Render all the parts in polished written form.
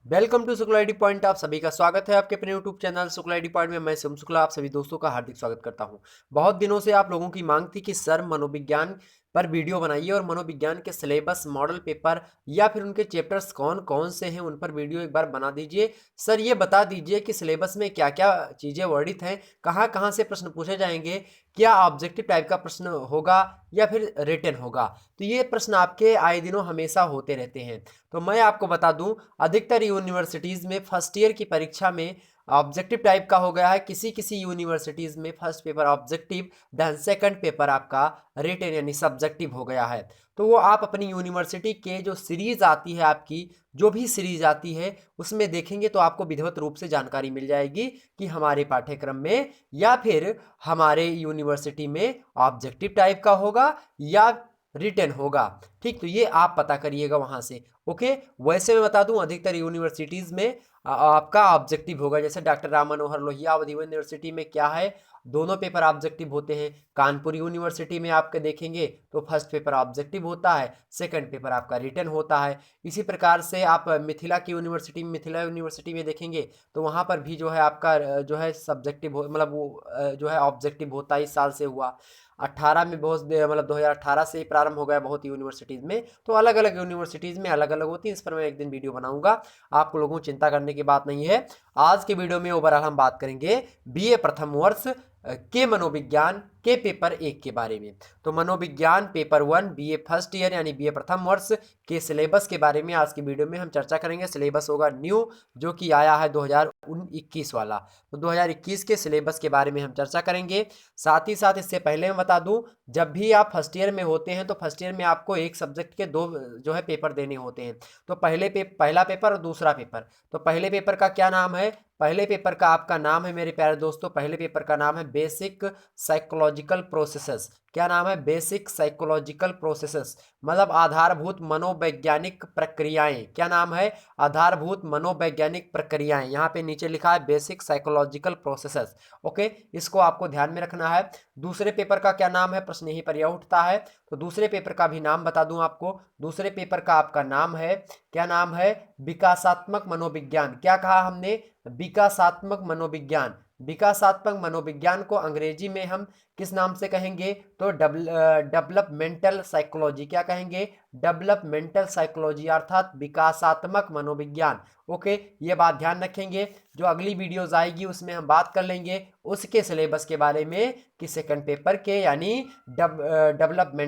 Welcome to Shukla ID point. आप सभी का स्वागत है आपके अपने YouTube channel Shukla ID point में। मैं शिवम शुक्ला आप सभी दोस्तों का हार्दिक स्वागत करता हूं। बहुत दिनों से आप लोगों की मांग थी कि सर मनोविज्ञान पर वीडियो बनाइए और मनोविज्ञान के सिलेबस मॉडल पेपर या फिर उनके चैप्टर्स कौन कौन से हैं उन पर वीडियो एक बार बना दीजिए। सर ये बता दीजिए कि सिलेबस में क्या क्या चीज़ें वर्णित हैं, कहाँ कहाँ से प्रश्न पूछे जाएंगे, क्या ऑब्जेक्टिव टाइप का प्रश्न होगा या फिर रिटन होगा। तो ये प्रश्न आपके आए दिनों हमेशा होते रहते हैं। तो मैं आपको बता दूं, अधिकतर यूनिवर्सिटीज़ में फर्स्ट ईयर की परीक्षा में ऑब्जेक्टिव टाइप का हो गया है। किसी किसी यूनिवर्सिटीज़ में first paper objective then second paper आपका रिटन यानी सब्जेक्टिव हो गया है। तो वो आप अपनी यूनिवर्सिटी के जो सीरीज आती है, आपकी जो भी सीरीज आती है उसमें देखेंगे तो आपको विधिवत रूप से जानकारी मिल जाएगी कि हमारे पाठ्यक्रम में या फिर हमारे यूनिवर्सिटी में ऑब्जेक्टिव टाइप का होगा या रिटन होगा। ठीक, तो ये आप पता करिएगा वहां से। ओके, वैसे मैं बता दूं अधिकतर यूनिवर्सिटीज में आपका ऑब्जेक्टिव होगा। जैसे डॉक्टर राम मनोहर लोहिया अवध यूनिवर्सिटी में क्या है, दोनों पेपर ऑब्जेक्टिव होते हैं। कानपुर यूनिवर्सिटी में आपके देखेंगे तो फर्स्ट पेपर ऑब्जेक्टिव होता है, सेकंड पेपर आपका रिटन होता है। इसी प्रकार से आप मिथिला की यूनिवर्सिटी में मिथिला यूनिवर्सिटी में देखेंगे तो वहाँ पर भी जो है आपका जो है सब्जेक्टिव मतलब वो जो है ऑब्जेक्टिव होता है। इस साल से हुआ 18 में बहुत मतलब 2018 से ही प्रारंभ हो गया बहुत यूनिवर्सिटीज़ में। तो अलग अलग यूनिवर्सिटीज़ में अलग अलग होती है। इस पर मैं एक दिन वीडियो बनाऊंगा, आप लोगों को चिंता करने की बात नहीं है। आज के वीडियो में ओवरऑल हम बात करेंगे बीए प्रथम वर्ष के मनोविज्ञान के पेपर 1 के बारे में। तो मनोविज्ञान पेपर 1 बीए फर्स्ट ईयर यानी बीए प्रथम वर्ष के सिलेबस के बारे में आज की वीडियो में हम चर्चा करेंगे। सिलेबस होगा न्यू, जो कि आया है 2021 वाला। तो 2021 के सिलेबस के बारे में हम चर्चा करेंगे। साथ ही साथ इससे पहले मैं बता दूं, जब भी आप फर्स्ट ईयर में होते हैं तो फर्स्ट ईयर में आपको एक सब्जेक्ट के दो जो है पेपर देने होते हैं। तो पहला पेपर और दूसरा पेपर। तो पहले पेपर का क्या नाम है, पहले पेपर का आपका नाम है मेरे प्यारे दोस्तों, पहले पेपर का नाम है बेसिक साइकोलॉजिकल प्रोसेसेस। क्या नाम है? बेसिक साइकोलॉजिकल प्रोसेसेस, मतलब आधारभूत मनोवैज्ञानिक प्रक्रियाएं। क्या नाम है? आधारभूत मनोवैज्ञानिक प्रक्रियाएं। यहाँ पे नीचे लिखा है बेसिक साइकोलॉजिकल प्रोसेसेस। ओके, इसको आपको ध्यान में रखना है। दूसरे पेपर का क्या नाम है, प्रश्न यहीं पर यह उठता है। तो दूसरे पेपर का भी नाम बता दूं आपको। दूसरे पेपर का आपका नाम है, क्या नाम है? विकासात्मक मनोविज्ञान। क्या कहा हमने? विकासात्मक मनोविज्ञान। विकासात्मक मनोविज्ञान को अंग्रेजी में हम किस नाम से कहेंगे? तो डेवलपमेंटल साइकोलॉजी। क्या कहेंगे? डेवलपमेंटल साइकोलॉजी अर्थात विकासात्मक मनोविज्ञान। ओके, ये बात ध्यान रखेंगे। जो अगली वीडियोज आएगी उसमें हम बात कर लेंगे उसके सिलेबस के बारे में कि सेकंड पेपर के यानी डेवलपमेंटल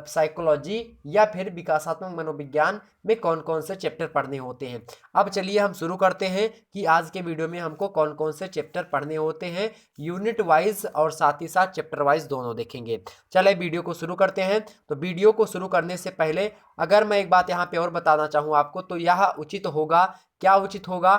साइकोलॉजी या फिर विकासात्मक मनोविज्ञान में कौन कौन से चैप्टर पढ़ने होते हैं। अब चलिए हम शुरू करते हैं कि आज के वीडियो में हमको कौन कौन से चैप्टर पढ़ने होते हैं। यूनिट वाइज और साथ ही साथ चैप्टर वाइज दोनों देखेंगे। चले वीडियो को शुरू करते हैं। तो वीडियो को शुरू करने से पहले अगर मैं एक बात यहाँ पे और बताना चाहूँ आपको, तो यह उचित होगा, क्या उचित होगा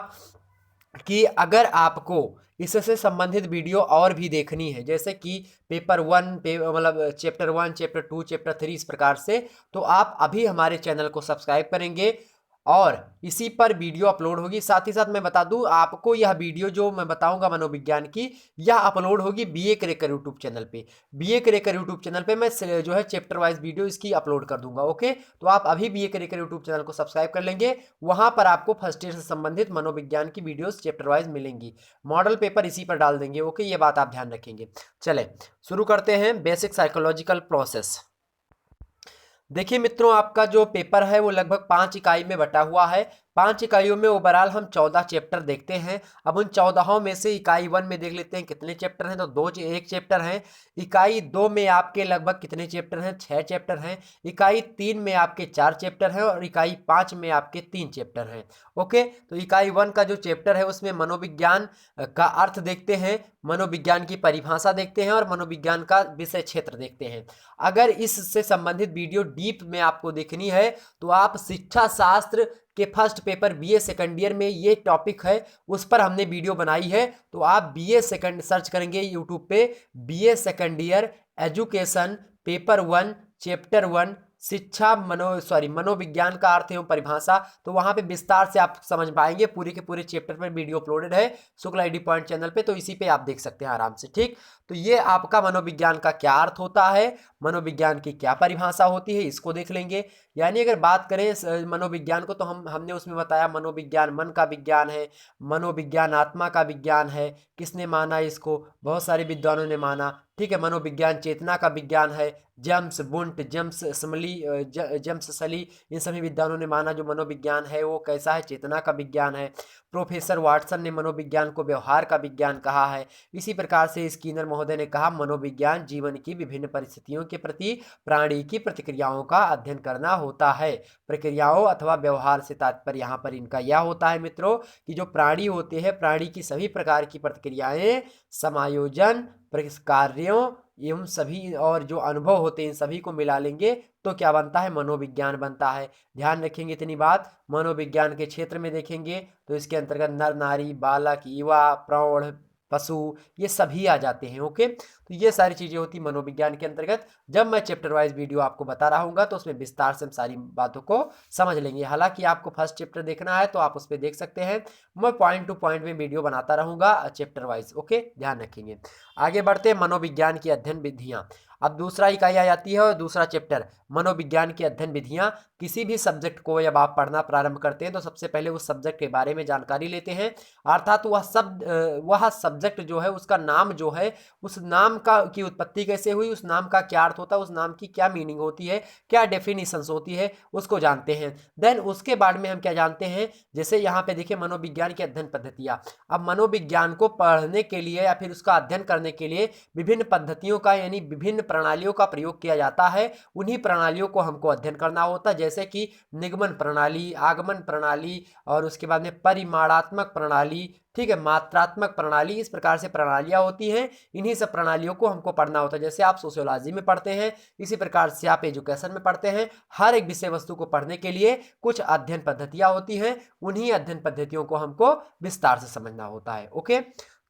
कि अगर आपको इससे संबंधित वीडियो और भी देखनी है, जैसे कि पेपर 1 मतलब चैप्टर 1 चैप्टर 2 चैप्टर 3 इस प्रकार से, तो आप अभी हमारे चैनल को सब्सक्राइब करेंगे और इसी पर वीडियो अपलोड होगी। साथ ही साथ मैं बता दूं आपको, यह वीडियो जो मैं बताऊंगा मनोविज्ञान की, यह अपलोड होगी बीए क्रैकर यूट्यूब चैनल पे। बीए क्रैकर यूट्यूब चैनल पे मैं जो है चैप्टर वाइज वीडियो इसकी अपलोड कर दूंगा। ओके, तो आप अभी बीए क्रैकर यूट्यूब चैनल को सब्सक्राइब कर लेंगे, वहां पर आपको फर्स्ट ईयर से संबंधित मनोविज्ञान की वीडियोस चैप्टर वाइज मिलेंगी। मॉडल पेपर इसी पर डाल देंगे। ओके, ये बात आप ध्यान रखेंगे। चले शुरू करते हैं। Basic psychological process. देखिए मित्रों, आपका जो पेपर है वो लगभग 5 इकाई में बटा हुआ है। 5 इकाइयों में ओवरऑल हम 14 चैप्टर देखते हैं। अब उन 14 में से इकाई 1 में देख लेते हैं कितने चैप्टर हैं। तो एक चैप्टर हैं। इकाई 2 में आपके लगभग कितने चैप्टर हैं? 6 चैप्टर हैं। इकाई 3 में आपके 4 चैप्टर हैं और इकाई 5 में आपके 3 चैप्टर हैं। ओके, तो इकाई 1 का जो चैप्टर है उसमें मनोविज्ञान का अर्थ देखते हैं, मनोविज्ञान की परिभाषा देखते हैं और मनोविज्ञान का विषय क्षेत्र देखते हैं। अगर इससे संबंधित वीडियो डीप में आपको देखनी है तो आप शिक्षा शास्त्र के first paper BA second year में ये टॉपिक है, उस पर हमने वीडियो बनाई है। तो आप बीए सेकंड सर्च करेंगे यूट्यूब पे, BA second year education paper 1 chapter 1 शिक्षा मनोविज्ञान का अर्थ एवं परिभाषा, तो वहां पे विस्तार से आप समझ पाएंगे। पूरे के पूरे चैप्टर पर वीडियो अपलोडेड है शुक्ला आईडी पॉइंट चैनल पे, तो इसी पे आप देख सकते हैं आराम से। ठीक, तो ये आपका मनोविज्ञान का क्या अर्थ होता है, मनोविज्ञान की क्या परिभाषा होती है, इसको देख लेंगे। यानी अगर बात करें मनोविज्ञान को, तो हमने उसमें बताया मनोविज्ञान मन का विज्ञान है, मनोविज्ञान आत्मा का विज्ञान है। किसने माना इसको? बहुत सारे विद्वानों ने माना। ठीक है, मनोविज्ञान चेतना का विज्ञान है। जेम्स बुंट, जेम्स सली, इन सभी विद्वानों ने माना जो मनोविज्ञान है वो कैसा है, चेतना का विज्ञान है। प्रोफेसर वाटसन ने मनोविज्ञान को व्यवहार का विज्ञान कहा है। इसी प्रकार से स्किनर महोदय ने कहा मनोविज्ञान जीवन की विभिन्न परिस्थितियों के प्रति प्राणी की प्रतिक्रियाओं का अध्ययन करना होता है। प्रक्रियाओं अथवा व्यवहार से तात्पर्य यहाँ पर इनका यह होता है मित्रों कि जो प्राणी होते हैं, प्राणी की सभी प्रकार की प्रतिक्रियाएं, समायोजन, कार्यों एवं सभी और जो अनुभव होते हैं इन सभी को मिला लेंगे तो क्या बनता है, मनोविज्ञान बनता है। ध्यान रखेंगे इतनी बात। मनोविज्ञान के क्षेत्र में देखेंगे तो इसके अंतर्गत नर नारी, बालक, युवा, प्रौढ़, पशु, ये सभी आ जाते हैं। ओके, तो ये सारी चीजें होती मनोविज्ञान के अंतर्गत। जब मैं चैप्टर वाइज वीडियो आपको बता रहा हूँ तो उसमें विस्तार से हम सारी बातों को समझ लेंगे। हालांकि आपको फर्स्ट चैप्टर देखना है तो आप उस पर देख सकते हैं, मैं पॉइंट टू पॉइंट में वीडियो बनाता रहूंगा चैप्टर वाइज। ओके, ध्यान रखेंगे। आगे बढ़ते हैं, मनोविज्ञान की अध्ययन विधियां। अब दूसरा इकाई आ जाती है और दूसरा चैप्टर मनोविज्ञान की अध्ययन विधियां। किसी भी सब्जेक्ट को जब आप पढ़ना प्रारंभ करते हैं तो सबसे पहले उस सब्जेक्ट के बारे में जानकारी लेते हैं, अर्थात वह सब्जेक्ट जो है उसका नाम जो है, उस नाम का की उत्पत्ति कैसे हुई, उस नाम का क्या अर्थ होता है, उस नाम की क्या मीनिंग होती है, क्या डेफिनेशंस होती है, उसको जानते हैं। देन उसके बाद में हम क्या जानते हैं, जैसे यहाँ पे देखिए मनोविज्ञान की अध्ययन पद्धतियाँ। अब मनोविज्ञान को पढ़ने के लिए या फिर उसका अध्ययन करने के लिए विभिन्न पद्धतियों का यानी विभिन्न प्रणालियों का प्रयोग किया जाता है। उन्हीं प्रणालियों को हमको अध्ययन करना होता है, जैसे कि निगमन प्रणाली, आगमन प्रणाली और उसके बाद में परिमाणात्मक प्रणाली, ठीक है, मात्रात्मक प्रणाली, इस प्रकार से प्रणालियां होती हैं। इन्हीं सब प्रणालियों को हमको पढ़ना होता है। जैसे आप सोशियोलॉजी में पढ़ते हैं इसी प्रकार से आप एजुकेशन में पढ़ते हैं। हर एक विषय वस्तु को पढ़ने के लिए कुछ अध्ययन पद्धतियां होती हैं, उन्हीं अध्ययन पद्धतियों को हमको विस्तार से समझना होता है। ओके,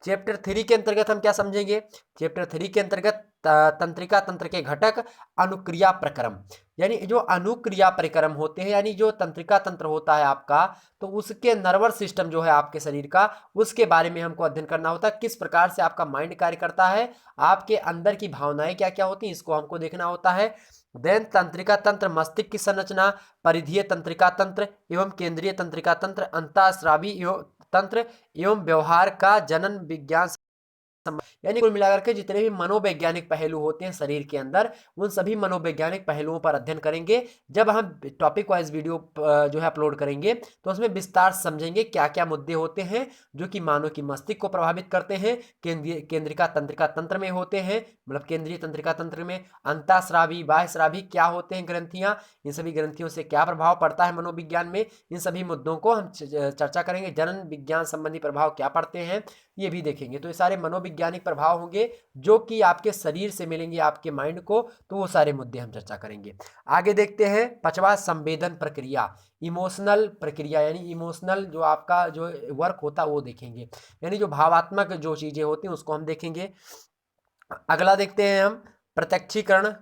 चैप्टर 3 के अंतर्गत हम क्या समझेंगे, चैप्टर 3 के अंतर्गत तंत्रिका तंत्र के घटक, अनुक्रिया प्रक्रम। यानी जो अनुक्रिया प्रक्रम होते हैं, यानी जो तंत्रिका तंत्र होता है आपका, तो उसके नर्वस सिस्टम जो है आपके शरीर का, उसके बारे में हमको अध्ययन करना होता है। किस प्रकार से आपका माइंड कार्य करता है, आपके अंदर की भावनाएं क्या क्या होती हैं, इसको हमको देखना होता है। देन तंत्रिका तंत्र, मस्तिष्क की संरचना, परिधीय तंत्रिका तंत्र एवं केंद्रीय तंत्रिका तंत्र, अंतःस्रावी एवं तंत्र एवं व्यवहार का जनन विज्ञान। यानी कुल मिलाकर के जितने भी मनोवैज्ञानिक पहलू होते हैं शरीर के अंदर, उन सभी मनोवैज्ञानिक पहलुओं पर अध्ययन करेंगे। जब हम टॉपिक वाइज वीडियो जो है अपलोड करेंगे तो उसमें विस्तार समझेंगे क्या क्या मुद्दे होते हैं जो कि मानव की मस्तिष्क को प्रभावित करते हैं। केंद्रिका तंत्रिका तंत्र में होते हैं, मतलब केंद्रीय तंत्रिका तंत्र में। अंतःस्रावी, बाह्यस्रावी क्या होते हैं ग्रंथियां, इन सभी ग्रंथियों से क्या प्रभाव पड़ता है मनोविज्ञान में, इन सभी मुद्दों को हम चर्चा करेंगे। जनन विज्ञान संबंधी प्रभाव क्या पड़ते हैं ये भी देखेंगे। तो ये सारे मनोवैज्ञानिक प्रभाव होंगे जो कि आपके शरीर से मिलेंगे आपके माइंड को, तो वो सारे मुद्दे हम चर्चा करेंगे। आगे देखते हैं, पांचवा संवेदन प्रक्रिया, इमोशनल प्रक्रिया, यानी इमोशनल जो आपका जो वर्क होता है वो देखेंगे, यानी जो भावात्मक जो चीजें होती हैं उसको हम देखेंगे। अगला देखते हैं हम प्रत्यक्षीकरण,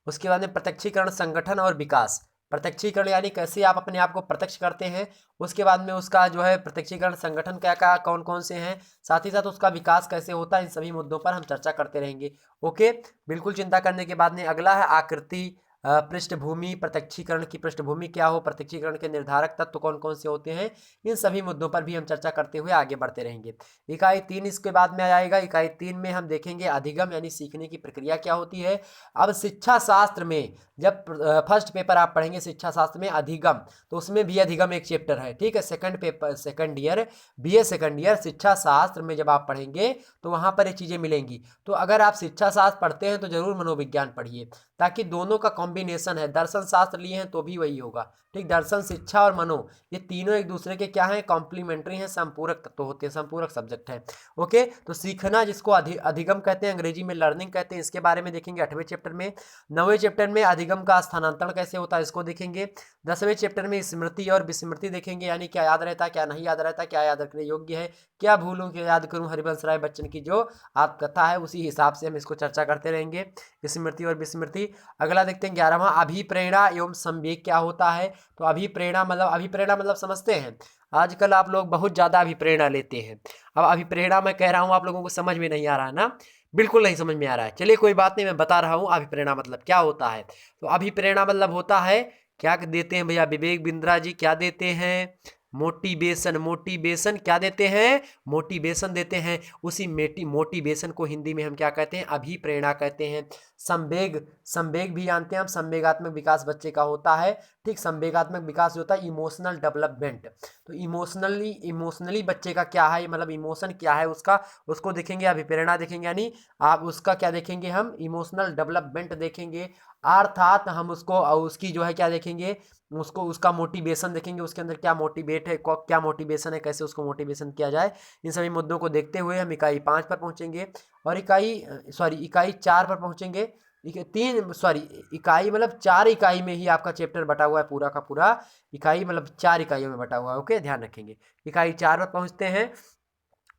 उसके बाद में प्रत्यक्षीकरण, संगठन और विकास। प्रत्यक्षीकरण यानी कैसे आप अपने आप को प्रत्यक्ष करते हैं, उसके बाद में उसका जो है प्रत्यक्षीकरण संगठन क्या क्या कौन कौन से हैं, साथ ही साथ उसका विकास कैसे होता है, इन सभी मुद्दों पर हम चर्चा करते रहेंगे। ओके, बिल्कुल चिंता करने के बाद में अगला है आकृति, पृष्ठभूमि, प्रत्यक्षीकरण की पृष्ठभूमि क्या हो, प्रत्यक्षीकरण के निर्धारक तत्व कौन कौन से होते हैं, इन सभी मुद्दों पर भी हम चर्चा करते हुए आगे बढ़ते रहेंगे। इकाई 3 इसके बाद में आएगा। इकाई 3 में हम देखेंगे अधिगम यानी सीखने की प्रक्रिया क्या होती है। अब शिक्षा शास्त्र में जब फर्स्ट पेपर आप पढ़ेंगे शिक्षा शास्त्र में अधिगम, तो उसमें भी अधिगम एक चैप्टर है, ठीक है। Second paper, second year, BA second year शिक्षा शास्त्र में जब आप पढ़ेंगे तो वहां पर ये चीजें मिलेंगी। तो अगर आप शिक्षा शास्त्र पढ़ते हैं तो जरूर मनोविज्ञान पढ़िए, ताकि दोनों का कॉम्बिनेशन है। दर्शन शास्त्र लिए हैं तो भी वही होगा, ठीक। दर्शन, शिक्षा और मनो, ये तीनों एक दूसरे के क्या है, कॉम्प्लीमेंट्री हैं, संपूरक तत्व होते हैं, संपूरक सब्जेक्ट है। ओके, तो सीखना जिसको अधिगम कहते हैं, अंग्रेजी में लर्निंग कहते हैं, इसके बारे में देखेंगे 8वें चैप्टर में। 9वें चैप्टर में अधिगम का स्थानांतरण कैसे होता है इसको देखेंगे। 10वें चैप्टर में स्मृति और विस्मृति देखेंगे, यानी क्या याद रहता है, क्या नहीं याद रहता, क्या याद रखने योग्य है, क्या भूलूं क्या याद करूं, हरिवंश राय बच्चन की जो आत्मकथा है उसी हिसाब से हम इसको चर्चा करते रहेंगे, स्मृति और विस्मृति। ही अगला देखते हैं 11वां, अभिप्रेरणा एवं संवेग क्या होता है। तो अभिप्रेरणा मतलब समझते हैं। आजकल आप लोग बहुत ज़्यादा अभिप्रेरणा लेते हैं। अब अभिप्रेरणा मैं कह रहा हूँ, आप लोगों को समझ में नहीं आ रहा है ना, बिल्कुल नहीं समझ में आ रहा है। चलिए कोई बात नहीं, मैं बता रहा हूँ अभिप्रेरणा मतलब क्या होता है। तो अभिप्रेरणा मतलब होता है, क्या देते हैं भैया विवेक बिंद्रा जी, क्या देते हैं, मोटिवेशन क्या देते हैं, मोटिवेशन देते हैं। उसी मोटिवेशन को हिंदी में हम क्या कहते हैं, अभिप्रेरणा कहते हैं। संवेग भी जानते हैं हम, संवेगात्मक विकास बच्चे का होता है। ठीक, संवेगात्मक विकास जो होता है इमोशनल डेवलपमेंट। तो इमोशनली बच्चे का क्या है, मतलब इमोशन क्या है उसका, उसको देखेंगे, अभिप्रेरणा देखेंगे, यानी आप उसका क्या देखेंगे, हम इमोशनल डेवलपमेंट देखेंगे। अर्थात हम उसको उसकी जो है क्या देखेंगे, उसको उसका मोटिवेशन देखेंगे, उसके अंदर क्या मोटिवेट है, क्या मोटिवेशन है, कैसे उसको मोटिवेशन किया जाए। इन सभी मुद्दों को देखते हुए हम इकाई 5 पर पहुंचेंगे और इकाई 4 पर पहुंचेंगे। इकाई मतलब 4 इकाई में ही आपका चैप्टर बटा हुआ है, पूरा का पूरा इकाई मतलब 4 इकाइयों में बटा हुआ है। ओके, ध्यान रखेंगे। इकाई 4 पर पहुंचते हैं।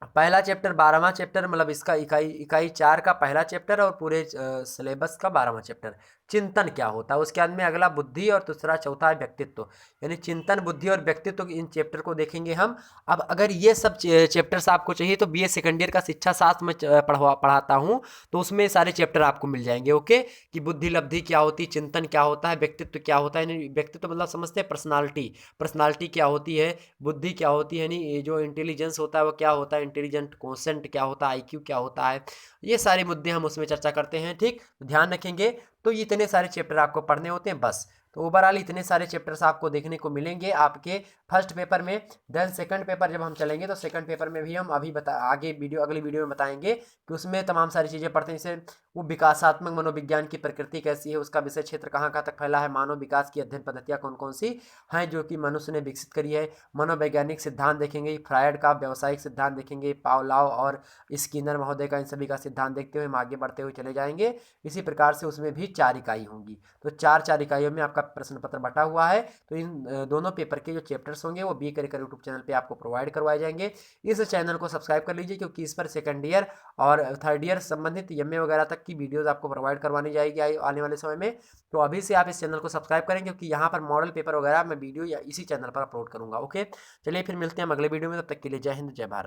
पहला चैप्टर 12वां चैप्टर, मतलब इसका इकाई 4 का पहला चैप्टर और पूरे सिलेबस का 12वां चैप्टर, चिंतन क्या होता है। उसके बाद में अगला बुद्धि और दूसरा चौथा है व्यक्तित्व, यानी चिंतन, बुद्धि और व्यक्तित्व, इन चैप्टर को देखेंगे हम। अब अगर ये सब चैप्टर्स आपको चाहिए तो बीए सेकंड ईयर का शिक्षा शास्त्र में पढ़ाता हूँ, तो उसमें सारे चैप्टर आपको मिल जाएंगे। ओके, कि बुद्धि लब्धि क्या होती है, चिंतन क्या होता है, व्यक्तित्व क्या होता है, यानी व्यक्तित्व मतलब समझते हैं पर्सनालिटी क्या होती है, बुद्धि क्या होती है, यानी ये जो इंटेलिजेंस होता है वो क्या होता है, इंटेलिजेंट क्वोशेंट क्या होता है, आईक्यू क्या होता है, ये सारे मुद्दे हम उसमें चर्चा करते हैं। ठीक, ध्यान रखेंगे। तो इतने सारे चैप्टर आपको पढ़ने होते हैं बस। तो ओवरऑल इतने सारे चैप्टर्स आपको देखने को मिलेंगे आपके फर्स्ट पेपर में। देन सेकंड पेपर जब हम चलेंगे तो सेकंड पेपर में भी हम अगली वीडियो में बताएंगे कि उसमें तमाम सारी चीज़ें पढ़ते हैं, जैसे वो विकासात्मक मनोविज्ञान की प्रकृति कैसी है, उसका विषय क्षेत्र कहाँ कहाँ तक फैला है, मानव विकास की अध्ययन पद्धतियाँ कौन कौन सी हैं जो कि मनुष्य ने विकसित करी है, मनोवैज्ञानिक सिद्धांत देखेंगे, फ्रायड का व्यावसायिक सिद्धांत देखेंगे, पावलाव और स्किनर महोदय का, इन सभी का सिद्धांत देखते हुए हम आगे बढ़ते हुए चले जाएंगे। इसी प्रकार से उसमें भी 4 इकाई होंगी, तो 4 इकाइयों में आपका प्रश्न पत्र बटा हुआ है। तो इन दोनों पेपर के जो चैप्टर्स होंगे वो बी करिकुलर यूट्यूब चैनल पे आपको प्रोवाइड करवाए जाएंगे। इस चैनल को सब्सक्राइब कर लीजिए, क्योंकि इस पर सेकंड ईयर और थर्ड ईयर संबंधित एमए वगैरह तक की वीडियोस आपको प्रोवाइड करवानी जाएगी आने वाले समय में। तो अभी से आप इस चैनल को सब्सक्राइब करें, क्योंकि यहाँ पर मॉडल पेपर वगैरह मैं वीडियो या इसी चैनल पर अपलोड करूँगा। ओके, चलिए फिर मिलते हैं अगले वीडियो में, तब तक के लिए जय हिंद जय भारत।